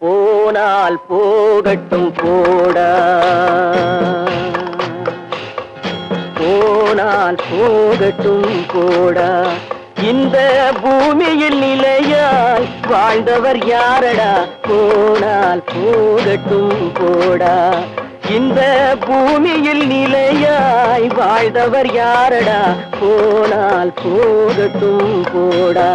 போனால் போகட்டும் போடா, போனால் போகட்டும் போடா. இந்த பூமியில் நிலையாய் வாழ்ந்தவர் யாரடா? போனால் போகட்டும் போடா. இந்த பூமியில் நிலையாய் வாழ்ந்தவர் யாரடா? போனால் போகட்டும் போடா.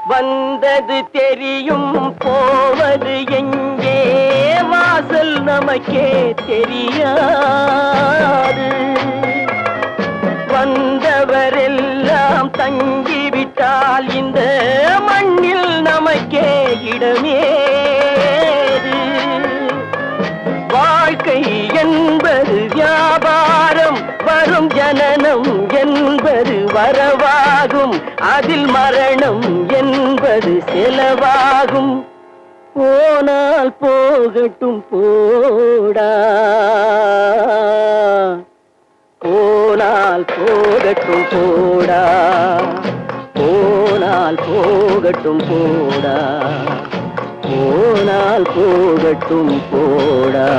வந்தது தெரியும், போவது எங்கே? வாசல் நமக்கே தெரியாது. வந்தவரெல்லாம் தங்கிவிட்டால் இந்த மண்ணில் நமக்கே இடமேது. வாழ்க்கை என்பது வியாபாரம், வரும் ஜனனம் என்பது வரவாகும், அதில் மரணம் என்பது செலவாகும். போனால் போகட்டும் போடா, போனால் போகட்டும் போடா, போனால் போகட்டும் போடா, போனால் போகட்டும் போடா.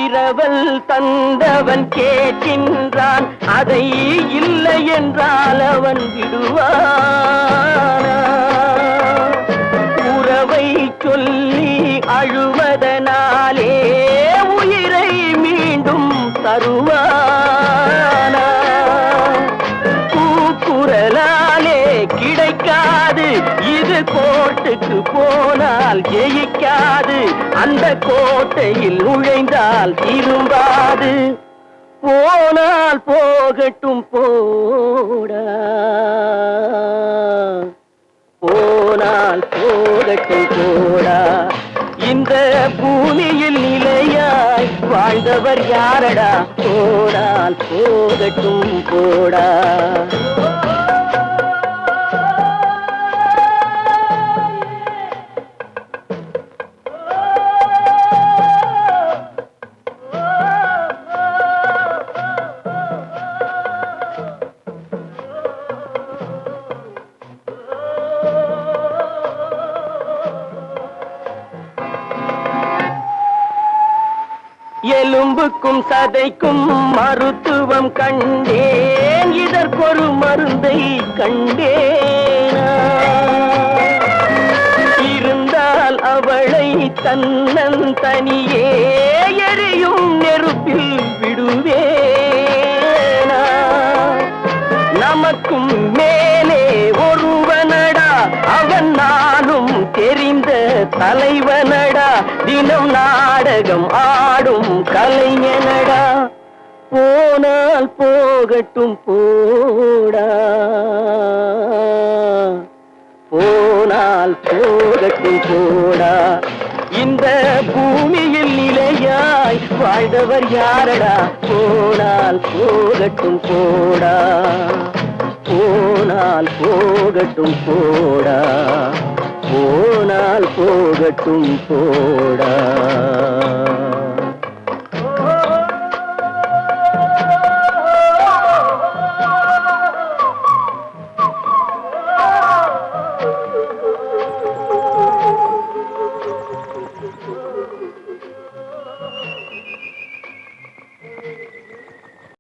இரவல் தந்தவன் கேட்கின்றான், அதை இல்லை என்றால் அவன் விடுவானா? உறவை சொல்லி அழுவதனாலே உயிரை மீண்டும் தருவானா? கூக்குரலாலே கிடைக்காது, இது கோர்ட்டுக்கு போனால் ஜெயிக்காது, அந்த கோட்டையில் நுழைந்தால் திரும்பாது. போனால் போகட்டும் போடா, போனால் போகட்டும் போடா. இந்த பூமியில் நிலையாய் வாழ்ந்தவர் யாரடா? போனால் போகட்டும் போடா. எலும்புக்கும் சதைக்கும் மருத்துவம் கண்டேன், இதற்கொரு மருந்தை கண்டேனா? இருந்தால் அவளை தன்னந்தனியே எரியும் நெருப்பில் விடுவேனா? நமக்கும் மேலே ஒருவனடா, அவன் நானும் தெரிந்த தலைவனடா, தினம் நாடகம் ஆடும் கலைஞனடா. போனால் போகட்டும் போடா, போனால் போகட்டும் போடா. இந்த பூமியில் நிலையாய் வாழ்ந்தவர் யாரடா? போனால் போகட்டும் போடா, போனால் போகட்டும் போடா, போனால் போகட்டும் போடா.